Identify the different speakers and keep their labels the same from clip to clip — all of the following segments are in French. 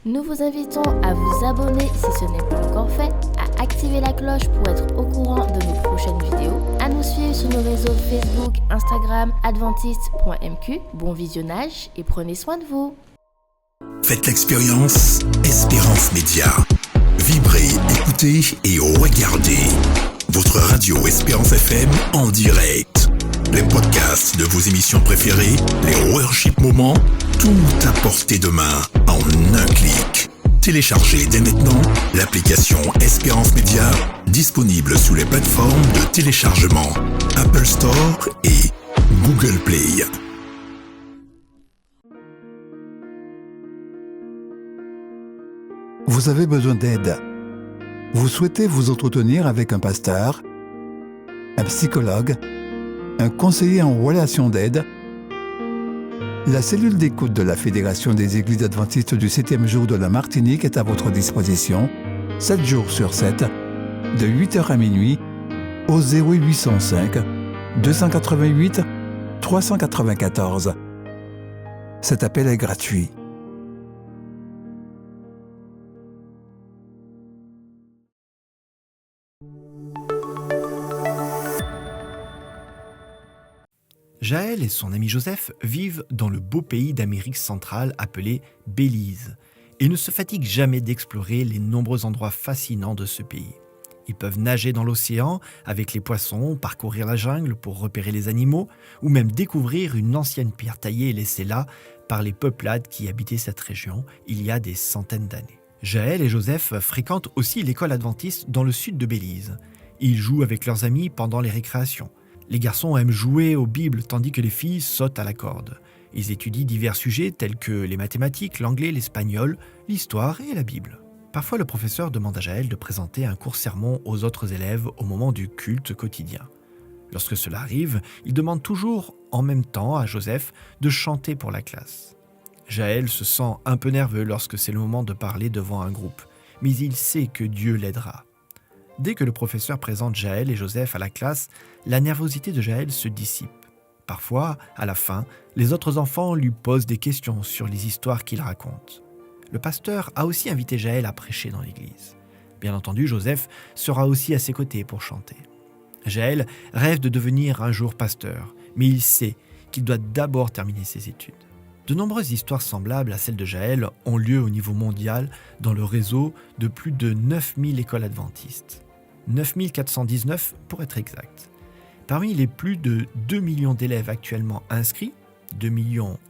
Speaker 1: Nous vous invitons à vous abonner si ce n'est pas encore fait, à activer la cloche pour être au courant de nos prochaines vidéos, à nous suivre sur nos réseaux Facebook, Instagram, adventiste.mq. Bon visionnage et prenez soin de vous.
Speaker 2: Faites l'expérience Espérance Média. Vibrez, écoutez et regardez votre radio Espérance FM en direct. Les podcasts de vos émissions préférées, les worship moments, tout à portée de main en un clic. Téléchargez dès maintenant l'application Espérance Média, disponible sous les plateformes de téléchargement Apple Store et Google Play.
Speaker 3: Vous avez besoin d'aide. Vous souhaitez vous entretenir avec un pasteur, un psychologue, un conseiller en relation d'aide. La cellule d'écoute de la Fédération des Églises adventistes du 7e jour de la Martinique est à votre disposition, 7 jours sur 7, de 8h à minuit, au 0805 288 394. Cet appel est gratuit.
Speaker 4: Jaël et son ami Joseph vivent dans le beau pays d'Amérique centrale appelé Belize et ne se fatiguent jamais d'explorer les nombreux endroits fascinants de ce pays. Ils peuvent nager dans l'océan avec les poissons, parcourir la jungle pour repérer les animaux ou même découvrir une ancienne pierre taillée et laissée là par les peuplades qui habitaient cette région il y a des centaines d'années. Jaël et Joseph fréquentent aussi l'école adventiste dans le sud de Belize. Ils jouent avec leurs amis pendant les récréations. Les garçons aiment jouer aux Bibles tandis que les filles sautent à la corde. Ils étudient divers sujets tels que les mathématiques, l'anglais, l'espagnol, l'histoire et la Bible. Parfois, le professeur demande à Jaël de présenter un court sermon aux autres élèves au moment du culte quotidien. Lorsque cela arrive, il demande toujours en même temps à Joseph de chanter pour la classe. Jaël se sent un peu nerveux lorsque c'est le moment de parler devant un groupe, mais il sait que Dieu l'aidera. Dès que le professeur présente Jaël et Joseph à la classe, la nervosité de Jaël se dissipe. Parfois, à la fin, les autres enfants lui posent des questions sur les histoires qu'il raconte. Le pasteur a aussi invité Jaël à prêcher dans l'église. Bien entendu, Joseph sera aussi à ses côtés pour chanter. Jaël rêve de devenir un jour pasteur, mais il sait qu'il doit d'abord terminer ses études. De nombreuses histoires semblables à celles de Jaël ont lieu au niveau mondial dans le réseau de plus de 9000 écoles adventistes. 9419 pour être exact. Parmi les plus de 2 millions d'élèves actuellement inscrits, 2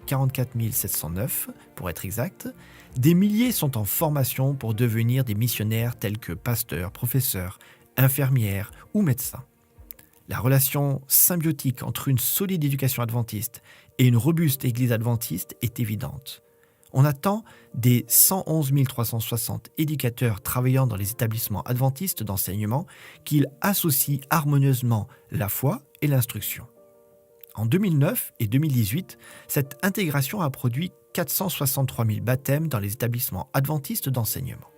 Speaker 4: 044 709 pour être exact, des milliers sont en formation pour devenir des missionnaires tels que pasteurs, professeurs, infirmières ou médecins. La relation symbiotique entre une solide éducation adventiste et une robuste église adventiste est évidente. On attend des 111 360 éducateurs travaillant dans les établissements adventistes d'enseignement qu'ils associent harmonieusement la foi et l'instruction. En 2009 et 2018, cette intégration a produit 463 000 baptêmes dans les établissements adventistes d'enseignement.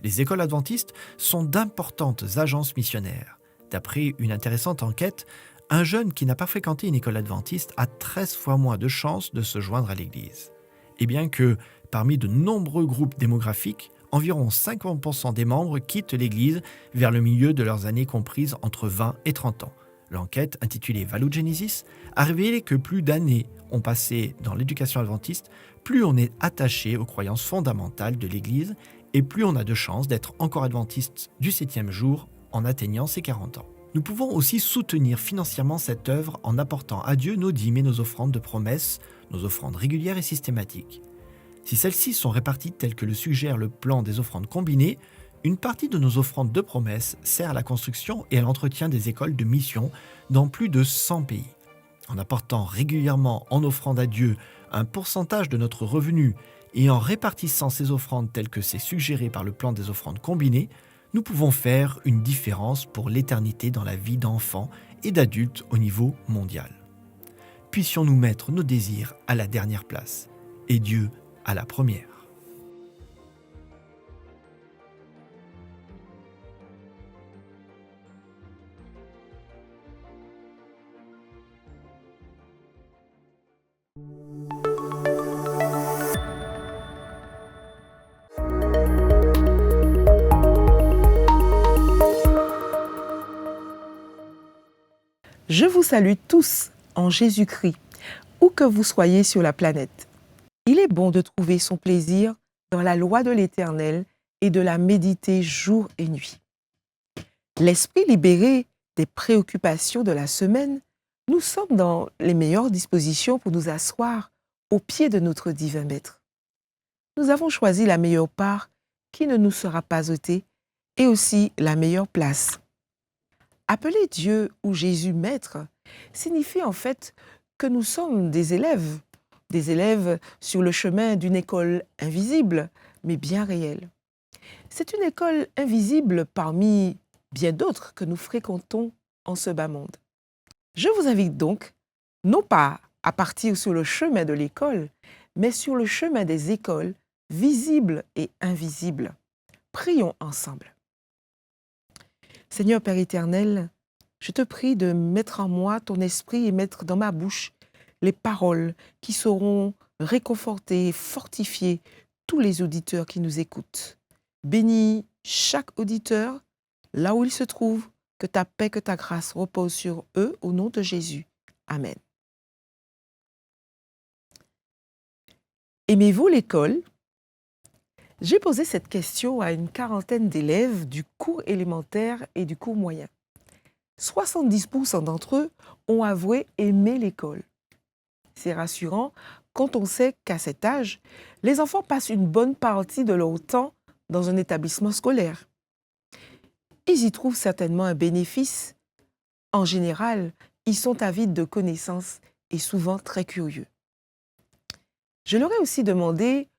Speaker 4: Les écoles adventistes sont d'importantes agences missionnaires. D'après une intéressante enquête, un jeune qui n'a pas fréquenté une école adventiste a 13 fois moins de chances de se joindre à l'église. Et bien que, parmi de nombreux groupes démographiques, environ 50% des membres quittent l'Église vers le milieu de leurs années comprises entre 20 et 30 ans. L'enquête, intitulée Value Genesis, a révélé que plus d'années ont passé dans l'éducation adventiste, plus on est attaché aux croyances fondamentales de l'Église et plus on a de chances d'être encore adventiste du 7e jour en atteignant ses 40 ans. Nous pouvons aussi soutenir financièrement cette œuvre en apportant à Dieu nos dîmes et nos offrandes de promesses, nos offrandes régulières et systématiques. Si celles-ci sont réparties telles que le suggère le plan des offrandes combinées, une partie de nos offrandes de promesses sert à la construction et à l'entretien des écoles de mission dans plus de 100 pays. En apportant régulièrement en offrande à Dieu un pourcentage de notre revenu et en répartissant ces offrandes telles que c'est suggéré par le plan des offrandes combinées, nous pouvons faire une différence pour l'éternité dans la vie d'enfants et d'adultes au niveau mondial. Puissions-nous mettre nos désirs à la dernière place et Dieu à la première.
Speaker 5: Je vous salue tous en Jésus-Christ, où que vous soyez sur la planète. Il est bon de trouver son plaisir dans la loi de l'Éternel et de la méditer jour et nuit. L'esprit libéré des préoccupations de la semaine, nous sommes dans les meilleures dispositions pour nous asseoir au pied de notre divin Maître. Nous avons choisi la meilleure part qui ne nous sera pas ôtée et aussi la meilleure place. Appeler Dieu ou Jésus Maître signifie en fait que nous sommes des élèves sur le chemin d'une école invisible, mais bien réelle. C'est une école invisible parmi bien d'autres que nous fréquentons en ce bas monde. Je vous invite donc, non pas à partir sur le chemin de l'école, mais sur le chemin des écoles visibles et invisibles. Prions ensemble. Seigneur Père éternel, je te prie de mettre en moi ton esprit et mettre dans ma bouche les paroles qui sauront réconforter et fortifier tous les auditeurs qui nous écoutent. Bénis chaque auditeur là où il se trouve, que ta paix, que ta grâce repose sur eux au nom de Jésus. Amen. Aimez-vous l'école? J'ai posé cette question à une quarantaine d'élèves du cours élémentaire et du cours moyen. 70% d'entre eux ont avoué aimer l'école. C'est rassurant quand on sait qu'à cet âge, les enfants passent une bonne partie de leur temps dans un établissement scolaire. Ils y trouvent certainement un bénéfice. En général, ils sont avides de connaissances et souvent très curieux. Je leur ai aussi demandé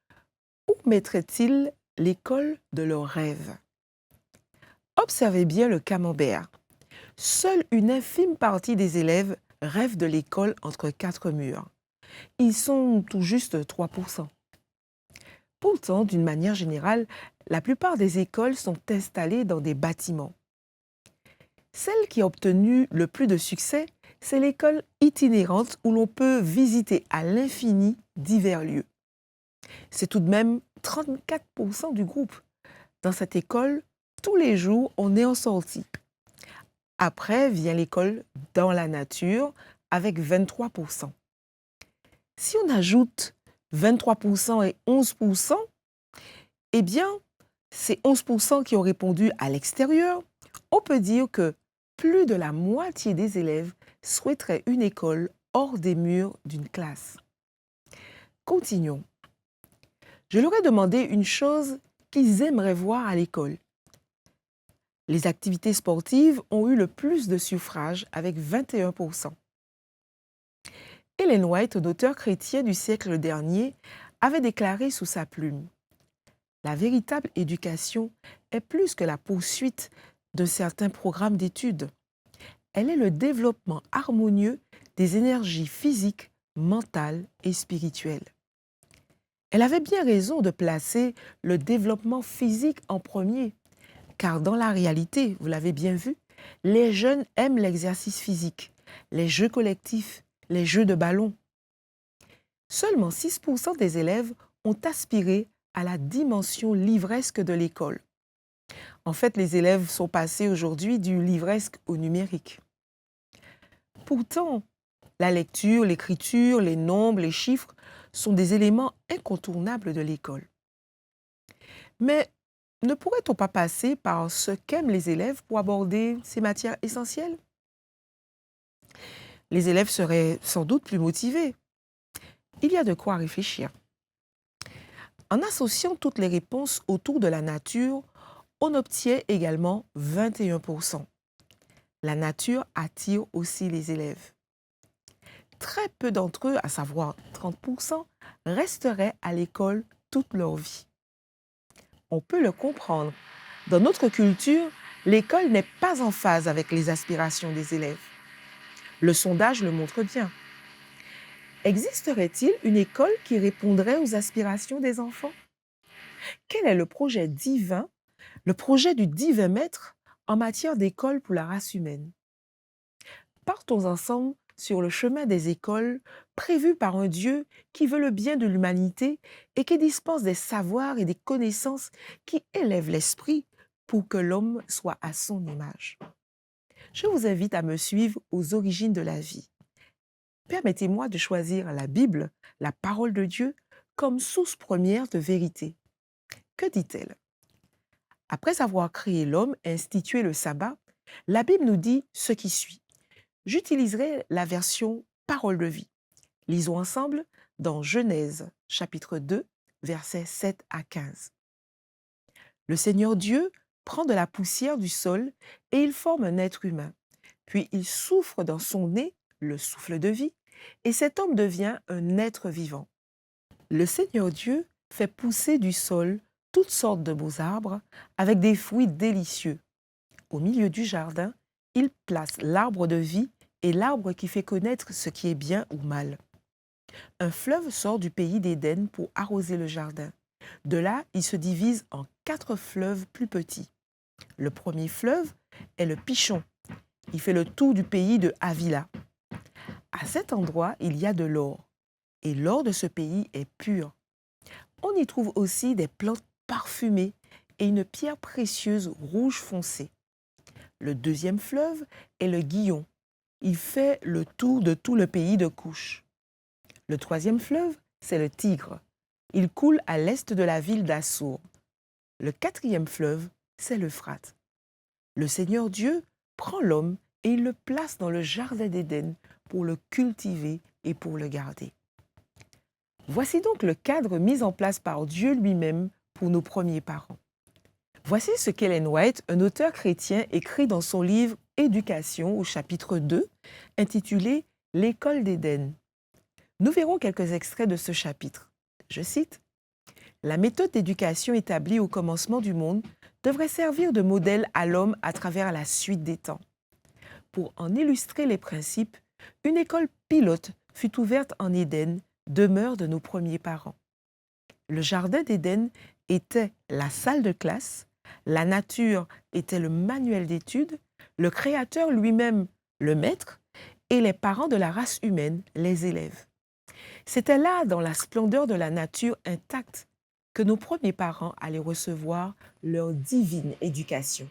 Speaker 5: où mettraient-ils l'école de leurs rêves. Observez bien le camembert. Seule une infime partie des élèves rêvent de l'école entre quatre murs. Ils sont tout juste 3%. Pourtant, d'une manière générale, la plupart des écoles sont installées dans des bâtiments. Celle qui a obtenu le plus de succès, c'est l'école itinérante où l'on peut visiter à l'infini divers lieux. C'est tout de même 34% du groupe. Dans cette école, tous les jours, on est en sortie. Après vient l'école dans la nature avec 23%. Si on ajoute 23% et 11%, eh bien, ces 11% qui ont répondu à l'extérieur, on peut dire que plus de la moitié des élèves souhaiteraient une école hors des murs d'une classe. Continuons. Je leur ai demandé une chose qu'ils aimeraient voir à l'école. Les activités sportives ont eu le plus de suffrages avec 21%. Ellen White, un auteur chrétien du siècle dernier, avait déclaré sous sa plume: la véritable éducation est plus que la poursuite d'un certain programme d'études. Elle est le développement harmonieux des énergies physiques, mentales et spirituelles. Elle avait bien raison de placer le développement physique en premier, car dans la réalité, vous l'avez bien vu, les jeunes aiment l'exercice physique, les jeux collectifs, les jeux de ballon. Seulement 6% des élèves ont aspiré à la dimension livresque de l'école. En fait, les élèves sont passés aujourd'hui du livresque au numérique. Pourtant, la lecture, l'écriture, les nombres, les chiffres sont des éléments incontournables de l'école. Mais ne pourrait-on pas passer par ce qu'aiment les élèves pour aborder ces matières essentielles? Les élèves seraient sans doute plus motivés. Il y a de quoi réfléchir. En associant toutes les réponses autour de la nature, on obtient également 21%. La nature attire aussi les élèves. Très peu d'entre eux, à savoir 30%, resteraient à l'école toute leur vie. On peut le comprendre. Dans notre culture, l'école n'est pas en phase avec les aspirations des élèves. Le sondage le montre bien. Existerait-il une école qui répondrait aux aspirations des enfants? Quel est le projet divin, le projet du divin maître en matière d'école pour la race humaine? Partons ensemble sur le chemin des écoles prévues par un Dieu qui veut le bien de l'humanité et qui dispense des savoirs et des connaissances qui élèvent l'esprit pour que l'homme soit à son image. Je vous invite à me suivre aux origines de la vie. Permettez-moi de choisir la Bible, la parole de Dieu, comme source première de vérité. Que dit-elle? Après avoir créé l'homme et institué le sabbat, la Bible nous dit ce qui suit. J'utiliserai la version parole de vie. Lisons ensemble dans Genèse chapitre 2, versets 7 à 15. Le Seigneur Dieu prend de la poussière du sol et il forme un être humain. Puis il souffle dans son nez le souffle de vie et cet homme devient un être vivant. Le Seigneur Dieu fait pousser du sol toutes sortes de beaux arbres avec des fruits délicieux. Au milieu du jardin, il place l'arbre de vie et l'arbre qui fait connaître ce qui est bien ou mal. Un fleuve sort du pays d'Éden pour arroser le jardin. De là, il se divise en 4 fleuves plus petits. Le premier fleuve est le Pichon. Il fait le tour du pays de Havila. À cet endroit, il y a de l'or. Et l'or de ce pays est pur. On y trouve aussi des plantes parfumées et une pierre précieuse rouge foncé. Le deuxième fleuve est le Guillon. Il fait le tour de tout le pays de Couche. Le troisième fleuve, c'est le Tigre. Il coule à l'est de la ville d'Assour. Le quatrième fleuve, c'est l'Euphrate. Le Seigneur Dieu prend l'homme et il le place dans le jardin d'Éden pour le cultiver et pour le garder. Voici donc le cadre mis en place par Dieu lui-même pour nos premiers parents. Voici ce qu'Ellen White, un auteur chrétien, écrit dans son livre Éducation au chapitre 2, intitulé « L'école d'Éden ». Nous verrons quelques extraits de ce chapitre. Je cite « La méthode d'éducation établie au commencement du monde devrait servir de modèle à l'homme à travers la suite des temps. Pour en illustrer les principes, une école pilote fut ouverte en Éden, demeure de nos premiers parents. Le jardin d'Éden était la salle de classe, la nature était le manuel d'études, le Créateur lui-même le maître et les parents de la race humaine, les élèves. C'était là, dans la splendeur de la nature intacte, que nos premiers parents allaient recevoir leur divine éducation.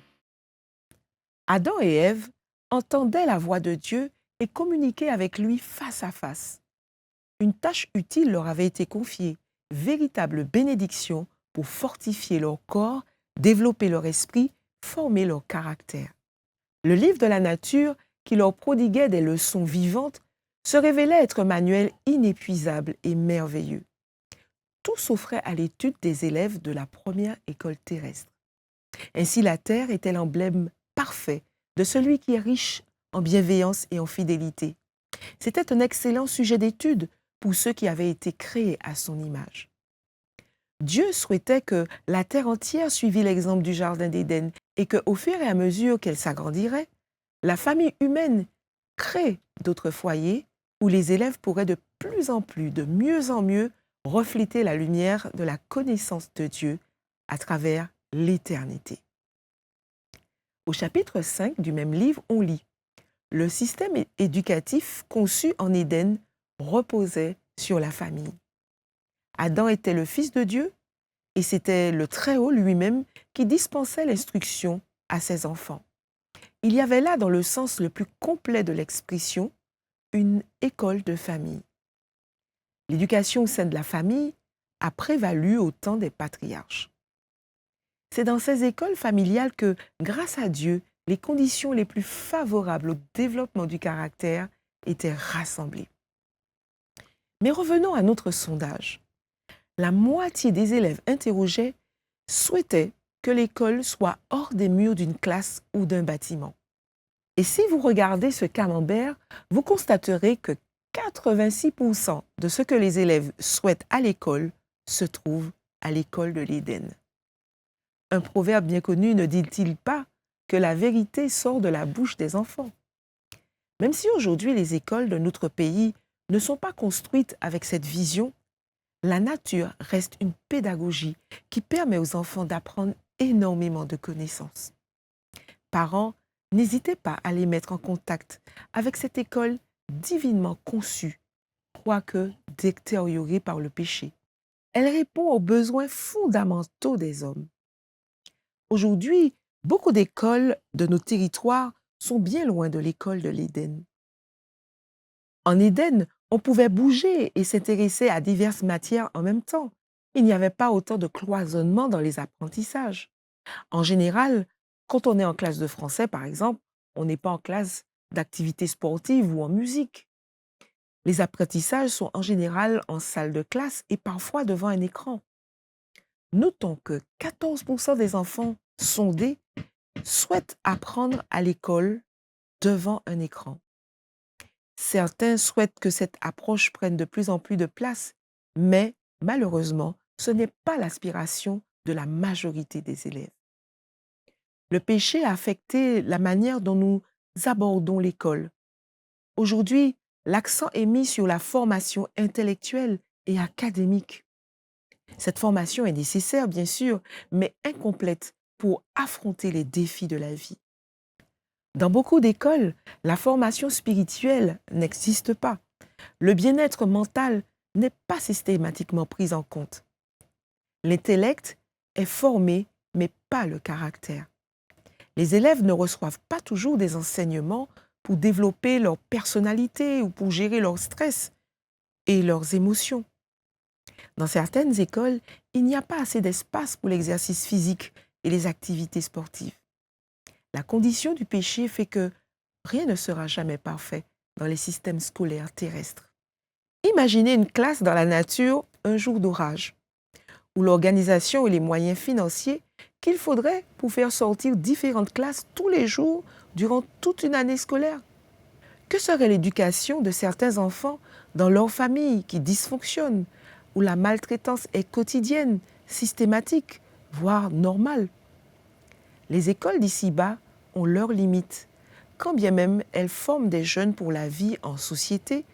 Speaker 5: Adam et Ève entendaient la voix de Dieu et communiquaient avec lui face à face. Une tâche utile leur avait été confiée, véritable bénédiction pour fortifier leur corps, développer leur esprit, former leur caractère. Le livre de la nature, qui leur prodiguait des leçons vivantes, se révélait être un manuel inépuisable et merveilleux. Tout s'offrait à l'étude des élèves de la première école terrestre. Ainsi, la terre était l'emblème parfait de celui qui est riche en bienveillance et en fidélité. C'était un excellent sujet d'étude pour ceux qui avaient été créés à son image. Dieu souhaitait que la terre entière suivît l'exemple du jardin d'Éden et qu'au fur et à mesure qu'elle s'agrandirait, la famille humaine crée d'autres foyers où les élèves pourraient de plus en plus, de mieux en mieux, refléter la lumière de la connaissance de Dieu à travers l'éternité. Au chapitre 5 du même livre, on lit « Le système éducatif conçu en Éden reposait sur la famille. Adam était le fils de Dieu et c'était le Très-Haut lui-même qui dispensait l'instruction à ses enfants. Il y avait là, dans le sens le plus complet de l'expression, une école de famille. L'éducation au sein de la famille a prévalu au temps des patriarches. C'est dans ces écoles familiales que, grâce à Dieu, les conditions les plus favorables au développement du caractère étaient rassemblées. Mais revenons à notre sondage. La moitié des élèves interrogés souhaitaient que l'école soit hors des murs d'une classe ou d'un bâtiment. Et si vous regardez ce camembert, vous constaterez que 86% de ce que les élèves souhaitent à l'école se trouve à l'école de l'Éden. Un proverbe bien connu ne dit-il pas que la vérité sort de la bouche des enfants? Même si aujourd'hui les écoles de notre pays ne sont pas construites avec cette vision, la nature reste une pédagogie qui permet aux enfants d'apprendre énormément de connaissances. Parents, n'hésitez pas à les mettre en contact avec cette école divinement conçue, quoique détériorée par le péché. Elle répond aux besoins fondamentaux des hommes. Aujourd'hui, beaucoup d'écoles de nos territoires sont bien loin de l'école de l'Éden. En Éden, on pouvait bouger et s'intéresser à diverses matières en même temps. Il n'y avait pas autant de cloisonnement dans les apprentissages. En général, quand on est en classe de français, par exemple, on n'est pas en classe d'activité sportive ou en musique. Les apprentissages sont en général en salle de classe et parfois devant un écran. Notons que 14% des enfants sondés souhaitent apprendre à l'école devant un écran. Certains souhaitent que cette approche prenne de plus en plus de place, mais malheureusement, ce n'est pas l'aspiration de la majorité des élèves. Le péché a affecté la manière dont nous abordons l'école. Aujourd'hui, l'accent est mis sur la formation intellectuelle et académique. Cette formation est nécessaire, bien sûr, mais incomplète pour affronter les défis de la vie. Dans beaucoup d'écoles, la formation spirituelle n'existe pas. Le bien-être mental n'est pas systématiquement pris en compte. L'intellect est formé, mais pas le caractère. Les élèves ne reçoivent pas toujours des enseignements pour développer leur personnalité ou pour gérer leur stress et leurs émotions. Dans certaines écoles, il n'y a pas assez d'espace pour l'exercice physique et les activités sportives. La condition du péché fait que rien ne sera jamais parfait dans les systèmes scolaires terrestres. Imaginez une classe dans la nature un jour d'orage, où l'organisation et les moyens financiers qu'il faudrait pour faire sortir différentes classes tous les jours durant toute une année scolaire. Que serait l'éducation de certains enfants dans leur famille qui dysfonctionne, où la maltraitance est quotidienne, systématique, voire normale? Les écoles d'ici-bas ont leurs limites, quand bien même elles forment des jeunes pour la vie en société,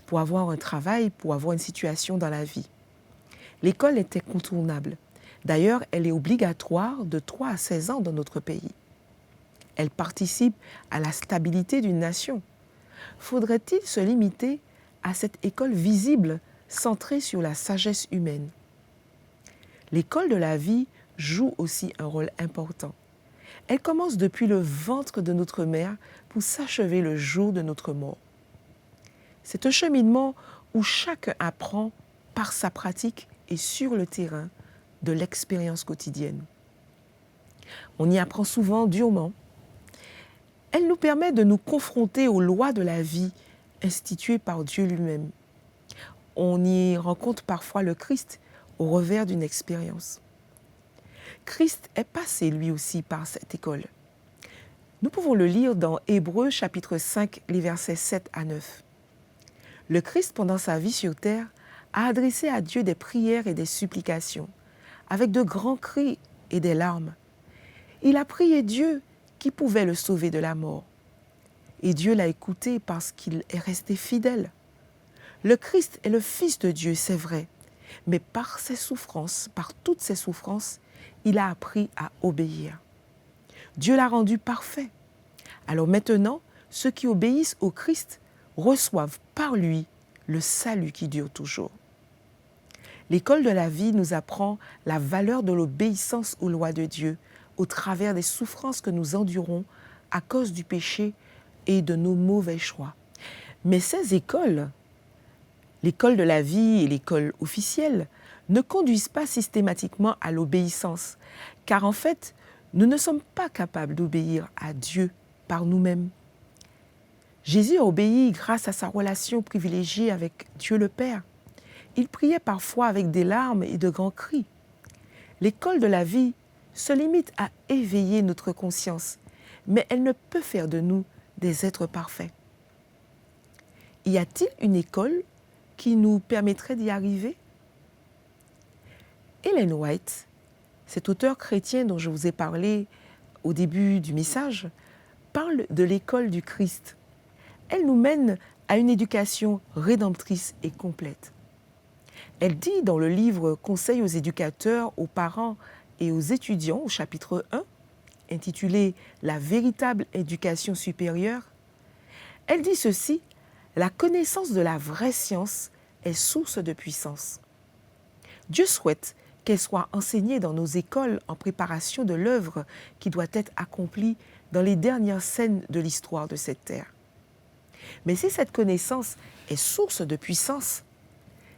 Speaker 5: pour avoir un travail, pour avoir une situation dans la vie. L'école est incontournable. D'ailleurs, elle est obligatoire de 3 à 16 ans dans notre pays. Elle participe à la stabilité d'une nation. Faudrait-il se limiter à cette école visible, centrée sur la sagesse humaine? L'école de la vie joue aussi un rôle important. Elle commence depuis le ventre de notre mère pour s'achever le jour de notre mort. C'est un cheminement où chacun apprend par sa pratique et sur le terrain de l'expérience quotidienne. On y apprend souvent durement. Elle nous permet de nous confronter aux lois de la vie instituées par Dieu lui-même. On y rencontre parfois le Christ au revers d'une expérience. Christ est passé lui aussi par cette école. Nous pouvons le lire dans Hébreux chapitre 5, les versets 7 à 9. Le Christ, pendant sa vie sur terre, a adressé à Dieu des prières et des supplications, avec de grands cris et des larmes. Il a prié Dieu qui pouvait le sauver de la mort. Et Dieu l'a écouté parce qu'il est resté fidèle. Le Christ est le Fils de Dieu, c'est vrai, mais par ses souffrances, par toutes ses souffrances, il a appris à obéir. Dieu l'a rendu parfait. Alors maintenant, ceux qui obéissent au Christ reçoivent par lui le salut qui dure toujours. L'école de la vie nous apprend la valeur de l'obéissance aux lois de Dieu au travers des souffrances que nous endurons à cause du péché et de nos mauvais choix. Mais ces écoles, l'école de la vie et l'école officielle, ne conduisent pas systématiquement à l'obéissance, car en fait, nous ne sommes pas capables d'obéir à Dieu par nous-mêmes. Jésus a obéi grâce à sa relation privilégiée avec Dieu le Père. Il priait parfois avec des larmes et de grands cris. L'école de la vie se limite à éveiller notre conscience, mais elle ne peut faire de nous des êtres parfaits. Y a-t-il une école qui nous permettrait d'y arriver? Ellen White, cet auteur chrétien dont je vous ai parlé au début du message, parle de l'école du Christ. Elle nous mène à une éducation rédemptrice et complète. Elle dit dans le livre « Conseils aux éducateurs, aux parents et aux étudiants » au chapitre 1, intitulé « La véritable éducation supérieure », elle dit ceci: « La connaissance de la vraie science est source de puissance. Dieu souhaite qu'elle soit enseignée dans nos écoles en préparation de l'œuvre qui doit être accomplie dans les dernières scènes de l'histoire de cette terre. Mais si cette connaissance est source de puissance,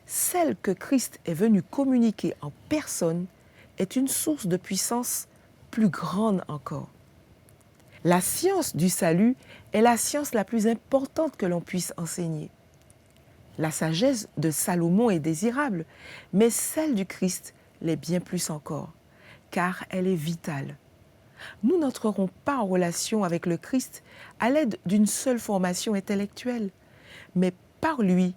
Speaker 5: celle que Christ est venu communiquer en personne est une source de puissance plus grande encore. La science du salut est la science la plus importante que l'on puisse enseigner. La sagesse de Salomon est désirable, mais celle du Christ l'est bien plus encore, car elle est vitale. Nous n'entrerons pas en relation avec le Christ à l'aide d'une seule formation intellectuelle, mais par lui,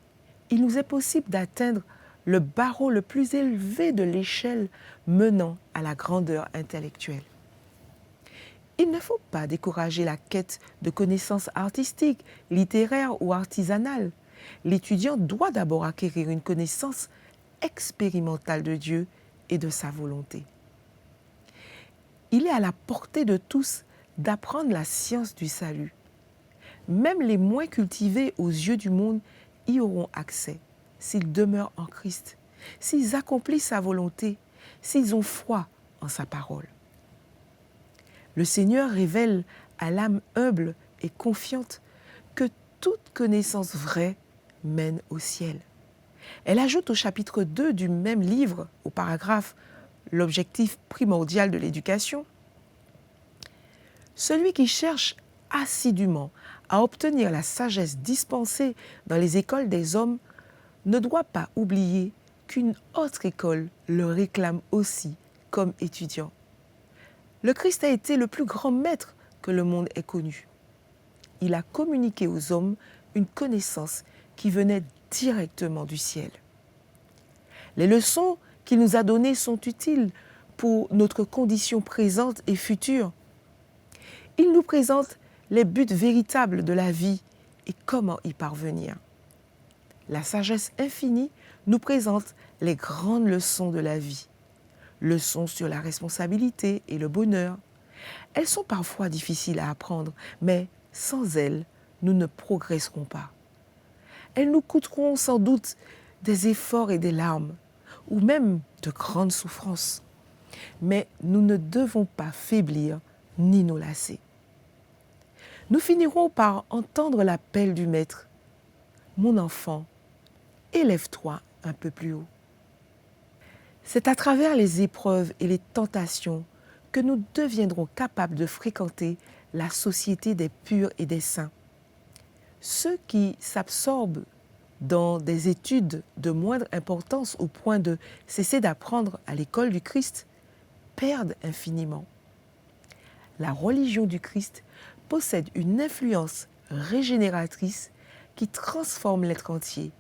Speaker 5: il nous est possible d'atteindre le barreau le plus élevé de l'échelle menant à la grandeur intellectuelle. Il ne faut pas décourager la quête de connaissances artistiques, littéraires ou artisanales. L'étudiant doit d'abord acquérir une connaissance expérimentale de Dieu et de sa volonté. Il est à la portée de tous d'apprendre la science du salut. Même les moins cultivés aux yeux du monde y auront accès s'ils demeurent en Christ, s'ils accomplissent sa volonté, s'ils ont foi en sa parole. Le Seigneur révèle à l'âme humble et confiante que toute connaissance vraie mène au ciel. Elle ajoute au chapitre 2 du même livre, au paragraphe « L'objectif primordial de l'éducation », celui qui cherche assidûment à obtenir la sagesse dispensée dans les écoles des hommes ne doit pas oublier qu'une autre école le réclame aussi comme étudiant. Le Christ a été le plus grand maître que le monde ait connu. Il a communiqué aux hommes une connaissance qui venait directement du ciel. Les leçons qu'il nous a données sont utiles pour notre condition présente et future. Il nous présente les buts véritables de la vie et comment y parvenir. La sagesse infinie nous présente les grandes leçons de la vie. Leçons sur la responsabilité et le bonheur. Elles sont parfois difficiles à apprendre, mais sans elles, nous ne progresserons pas. Elles nous coûteront sans doute des efforts et des larmes, ou même de grandes souffrances. Mais nous ne devons pas faiblir ni nous lasser. Nous finirons par entendre l'appel du Maître. « Mon enfant, élève-toi un peu plus haut. » C'est à travers les épreuves et les tentations que nous deviendrons capables de fréquenter la société des purs et des saints. Ceux qui s'absorbent dans des études de moindre importance au point de cesser d'apprendre à l'école du Christ perdent infiniment. La religion du Christ possède une influence régénératrice qui transforme l'être entier,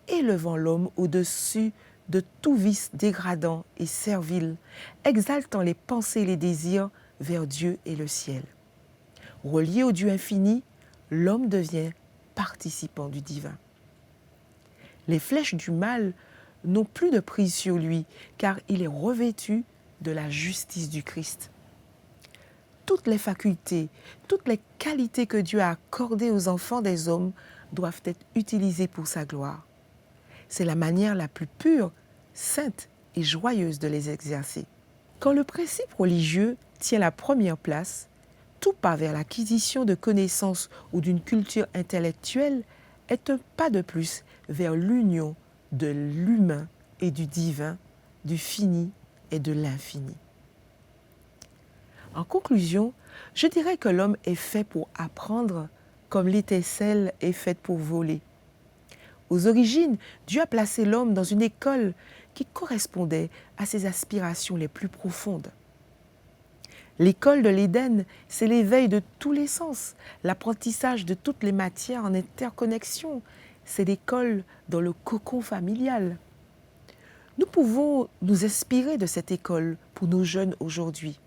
Speaker 5: élevant l'homme au-dessus de tout vice dégradant et servile, exaltant les pensées et les désirs vers Dieu et le ciel. Relié au Dieu infini, l'homme devient participant du divin. Les flèches du mal n'ont plus de prise sur lui, car il est revêtu de la justice du Christ. Toutes les facultés, toutes les qualités que Dieu a accordées aux enfants des hommes doivent être utilisées pour sa gloire. C'est la manière la plus pure, sainte et joyeuse de les exercer. Quand le principe religieux tient la première place, tout pas vers l'acquisition de connaissances ou d'une culture intellectuelle est un pas de plus vers l'union de l'humain et du divin, du fini et de l'infini. En conclusion, je dirais que l'homme est fait pour apprendre comme l'étincelle est faite pour voler. Aux origines, Dieu a placé l'homme dans une école qui correspondait à ses aspirations les plus profondes. L'école de l'Éden, c'est l'éveil de tous les sens, l'apprentissage de toutes les matières en interconnexion. C'est l'école dans le cocon familial. Nous pouvons nous inspirer de cette école pour nos jeunes aujourd'hui.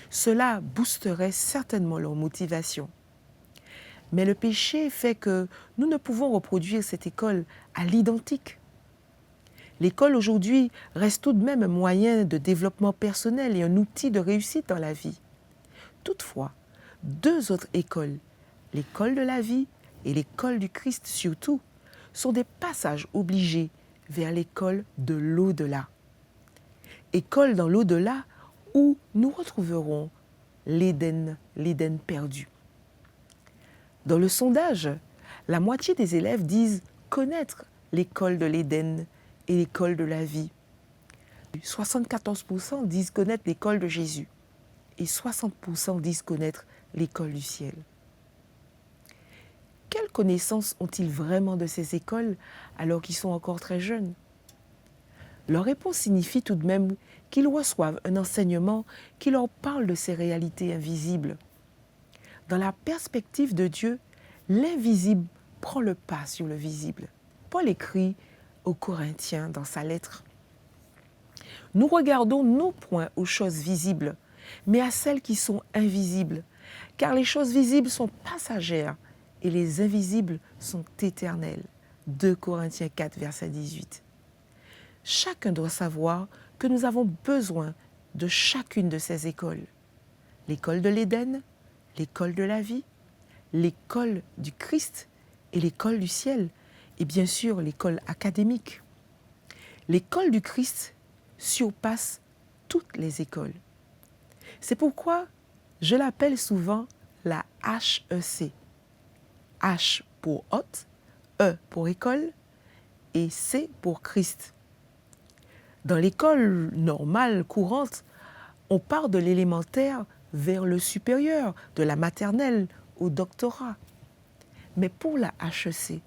Speaker 5: Cela boosterait certainement leur motivation. Mais le péché fait que nous ne pouvons reproduire cette école à l'identique. L'école aujourd'hui reste tout de même un moyen de développement personnel et un outil de réussite dans la vie. Toutefois, deux autres écoles, l'école de la vie et l'école du Christ surtout, sont des passages obligés vers l'école de l'au-delà. École dans l'au-delà où nous retrouverons l'Éden perdu. Dans le sondage, la moitié des élèves disent connaître l'école de l'Éden et l'école de la vie. 74% disent connaître l'école de Jésus et 60% disent connaître l'école du ciel. Quelle connaissance ont-ils vraiment de ces écoles alors qu'ils sont encore très jeunes? Leur réponse signifie tout de même qu'ils reçoivent un enseignement qui leur parle de ces réalités invisibles. Dans la perspective de Dieu, l'invisible prend le pas sur le visible. Paul écrit aux Corinthiens dans sa lettre: « Nous regardons non point aux choses visibles, mais à celles qui sont invisibles, car les choses visibles sont passagères et les invisibles sont éternelles. » 2 Corinthiens 4, verset 18. Chacun doit savoir que nous avons besoin de chacune de ces écoles. L'école de l'Éden, l'école de la vie, l'école du Christ et l'école du ciel, et bien sûr l'école académique. L'école du Christ surpasse toutes les écoles. C'est pourquoi je l'appelle souvent la HEC. H pour hôte, E pour école et C pour Christ. Dans l'école normale, courante, on part de l'élémentaire vers le supérieur, de la maternelle au doctorat. Mais pour la HEC,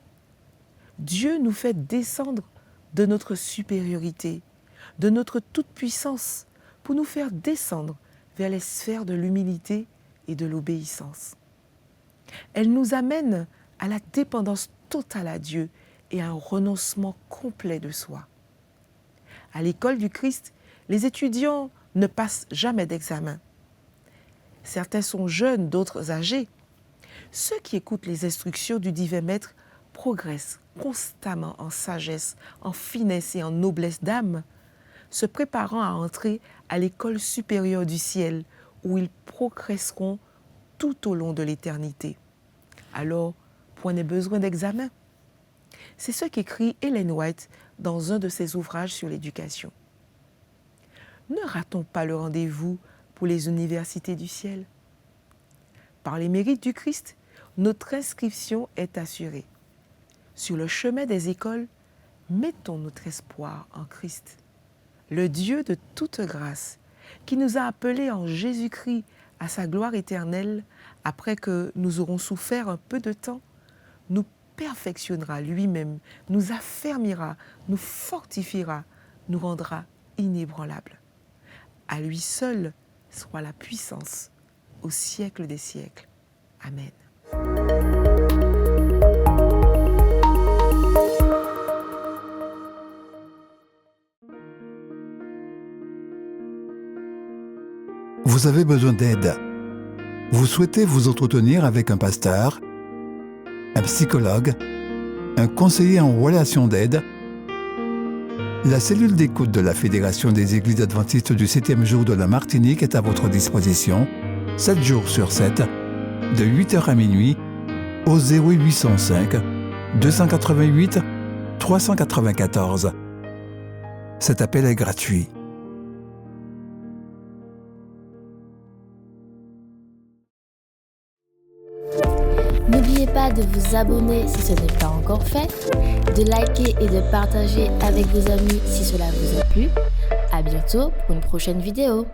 Speaker 5: Dieu nous fait descendre de notre supériorité, de notre toute-puissance, pour nous faire descendre vers les sphères de l'humilité et de l'obéissance. Elle nous amène à la dépendance totale à Dieu et à un renoncement complet de soi. À l'école du Christ, les étudiants ne passent jamais d'examen. Certains sont jeunes, d'autres âgés. Ceux qui écoutent les instructions du divin maître progressent constamment en sagesse, en finesse et en noblesse d'âme, se préparant à entrer à l'école supérieure du ciel où ils progresseront tout au long de l'éternité. Alors, point n'est besoin d'examen. C'est ce qu'écrit Ellen White dans un de ses ouvrages sur l'éducation. Ne ratons pas le rendez-vous pour les universités du ciel. Par les mérites du Christ, notre inscription est assurée. Sur le chemin des écoles, mettons notre espoir en Christ, le Dieu de toute grâce, qui nous a appelés en Jésus-Christ à sa gloire éternelle, après que nous aurons souffert un peu de temps, nous perfectionnera lui-même, nous affermira, nous fortifiera, nous rendra inébranlables. À lui seul soit la puissance au siècle des siècles. Amen.
Speaker 3: Vous avez besoin d'aide. Vous souhaitez vous entretenir avec un pasteur, un psychologue, un conseiller en relations d'aide. La cellule d'écoute de la Fédération des Églises adventistes du 7e jour de la Martinique est à votre disposition, 7 jours sur 7, de 8h à minuit, au 0805 288 394. Cet appel est gratuit.
Speaker 1: N'oubliez pas de vous abonner si ce n'est pas encore fait, de liker et de partager avec vos amis si cela vous a plu. À bientôt pour une prochaine vidéo.